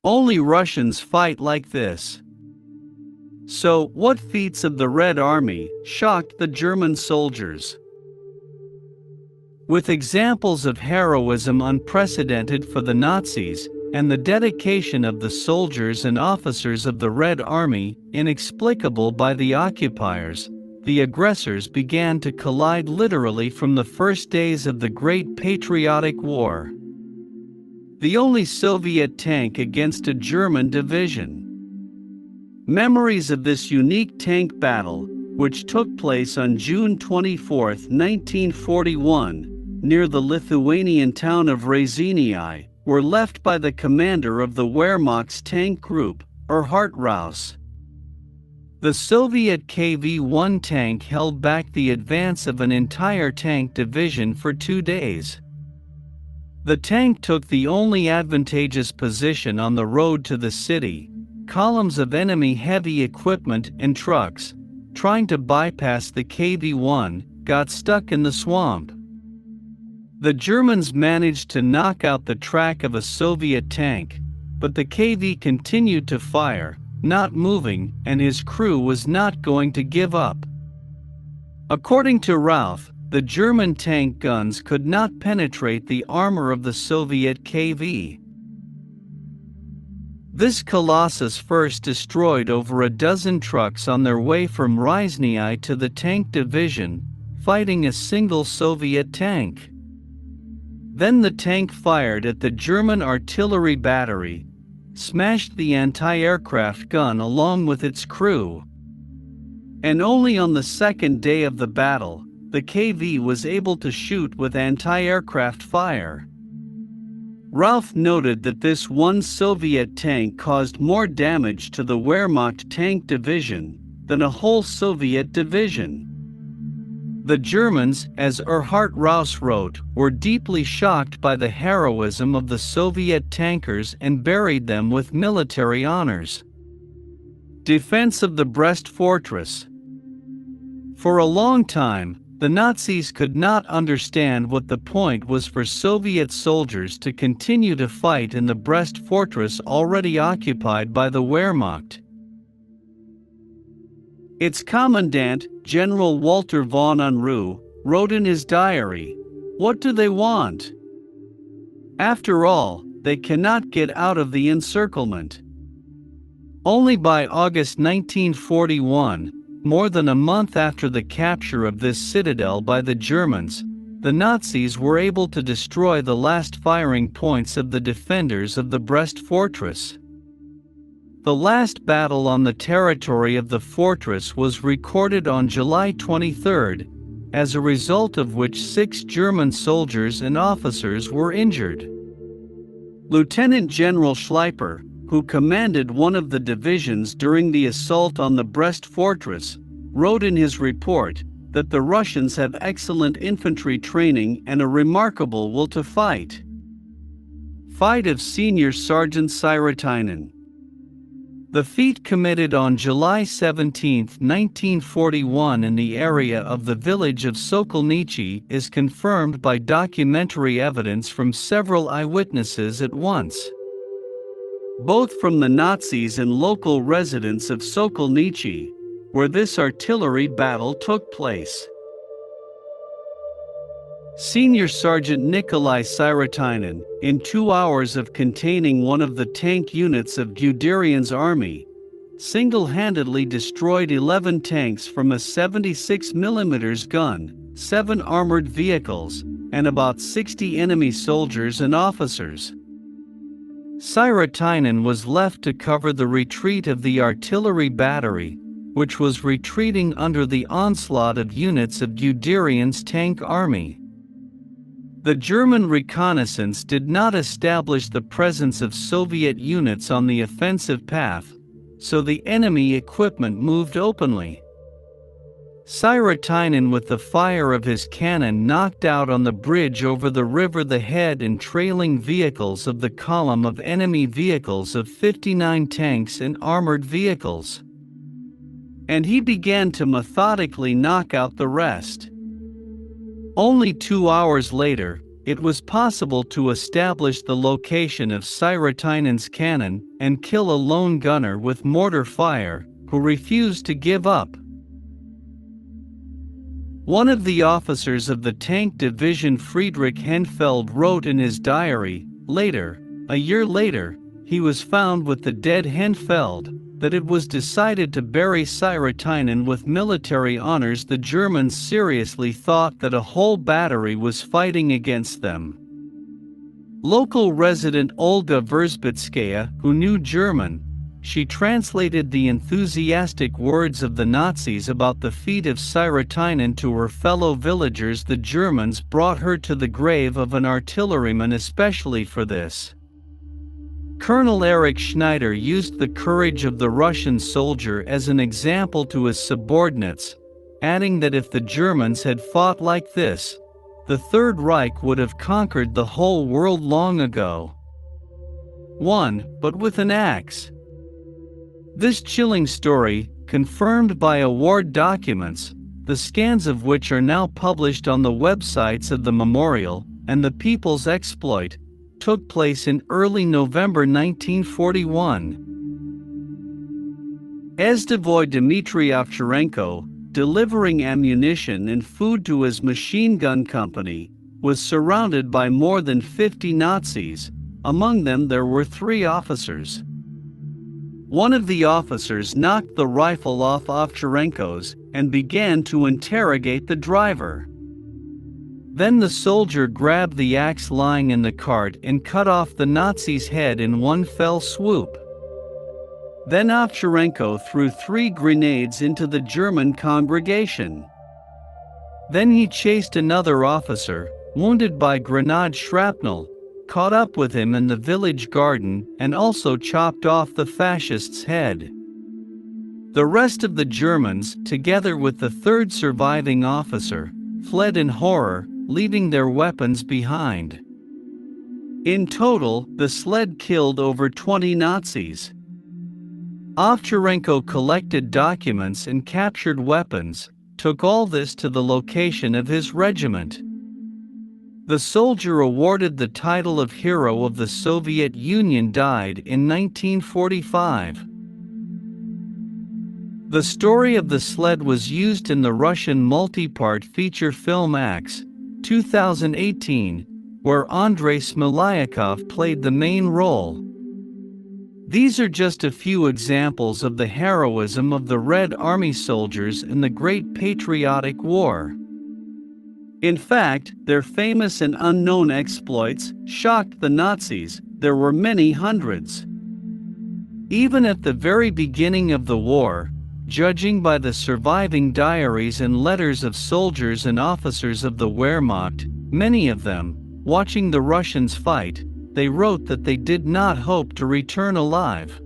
Only Russians fight like this. So, what feats of the Red Army shocked the German soldiers? With examples of heroism unprecedented for the Nazis, and the dedication of the soldiers and officers of the Red Army, inexplicable by the occupiers, the aggressors began to collide literally from the first days of the Great Patriotic War. The only Soviet tank against a German division. Memories of this unique tank battle, which took place on June 24, 1941, near the Lithuanian town of Rėzėnai, were left by the commander of the Wehrmacht's tank group, Erhard Raus. The Soviet KV-1 tank held back the advance of an entire tank division for 2 days. The tank took the only advantageous position on the road to the city. Columns of enemy heavy equipment and trucks, trying to bypass the KV-1, got stuck in the swamp. The Germans managed to knock out the track of a Soviet tank, but the KV continued to fire, not moving, and his crew was not going to give up. According to Ralph, the German tank guns could not penetrate the armor of the Soviet KV. This colossus first destroyed over a dozen trucks on their way from Rėzėnai to the tank division, fighting a single Soviet tank. Then the tank fired at the German artillery battery, smashed the anti-aircraft gun along with its crew. And only on the second day of the battle, the KV was able to shoot with anti-aircraft fire. Ralph noted that this one Soviet tank caused more damage to the Wehrmacht tank division than a whole Soviet division. The Germans, as Erhard Raus wrote, were deeply shocked by the heroism of the Soviet tankers and buried them with military honors. Defense of the Brest Fortress. For a long time, the Nazis could not understand what the point was for Soviet soldiers to continue to fight in the Brest Fortress already occupied by the Wehrmacht. Its commandant, General Walter von Unruh, wrote in his diary, "What do they want? After all, they cannot get out of the encirclement." Only by August 1941, more than a month after the capture of this citadel by the Germans, the Nazis were able to destroy the last firing points of the defenders of the Brest Fortress. The last battle on the territory of the fortress was recorded on July 23, as a result of which 6 German soldiers and officers were injured. Lieutenant General Schleiper, who commanded one of the divisions during the assault on the Brest Fortress, wrote in his report that the Russians have excellent infantry training and a remarkable will to fight. Fight of Senior Sergeant Syrotinen. The feat committed on July 17, 1941 in the area of the village of Sokolnichi is confirmed by documentary evidence from several eyewitnesses at once, both from the Nazis and local residents of Sokolnichi, where this artillery battle took place. Senior Sergeant Nikolai Syrotinen, in 2 hours of containing one of the tank units of Guderian's army, single-handedly destroyed 11 tanks from a 76mm gun, 7 armored vehicles, and about 60 enemy soldiers and officers. Syrotinen was left to cover the retreat of the artillery battery, which was retreating under the onslaught of units of Guderian's tank army. The German reconnaissance did not establish the presence of Soviet units on the offensive path, so the enemy equipment moved openly. Syrotinen, with the fire of his cannon, knocked out on the bridge over the river the head and trailing vehicles of the column of enemy vehicles of 59 tanks and armored vehicles. And he began to methodically knock out the rest. Only 2 hours later, it was possible to establish the location of Syratinen's cannon and kill a lone gunner with mortar fire, who refused to give up. One of the officers of the tank division, Friedrich Henfeld, wrote in his diary, a year later, he was found with the dead Henfeld, that it was decided to bury Syratinen with military honors. The Germans seriously thought that a whole battery was fighting against them. Local resident Olga Verzbitskaya, who knew German, she translated the enthusiastic words of the Nazis about the feat of Syratinen to her fellow villagers. The Germans brought her to the grave of an artilleryman especially for this. Colonel Erich Schneider used the courage of the Russian soldier as an example to his subordinates, adding that if the Germans had fought like this, the Third Reich would have conquered the whole world long ago. But with an axe. This chilling story, confirmed by award documents, the scans of which are now published on the websites of the memorial, and the people's exploit, took place in early November 1941. Ezdevoy Dmitry Ovcharenko, delivering ammunition and food to his machine gun company, was surrounded by more than 50 Nazis. Among them there were 3 officers. One of the officers knocked the rifle off Ovcharenko's and began to interrogate the driver. Then the soldier grabbed the axe lying in the cart and cut off the Nazi's head in one fell swoop. Then Ovcharenko threw 3 grenades into the German congregation. Then he chased another officer, wounded by grenade shrapnel, caught up with him in the village garden, and also chopped off the fascist's head. The rest of the Germans, together with the 3rd surviving officer, fled in horror, leaving their weapons behind. In total, the sled killed over 20 Nazis. Ovcharenko collected documents and captured weapons, took all this to the location of his regiment. The soldier awarded the title of Hero of the Soviet Union died in 1945. The story of the sled was used in the Russian multi-part feature film Axe, 2018, where Andrei Smolyakov played the main role. These are just a few examples of the heroism of the Red Army soldiers in the Great Patriotic War. In fact, their famous and unknown exploits shocked the Nazis. There were many hundreds. Even at the very beginning of the war, judging by the surviving diaries and letters of soldiers and officers of the Wehrmacht, many of them, watching the Russians fight, they wrote that they did not hope to return alive.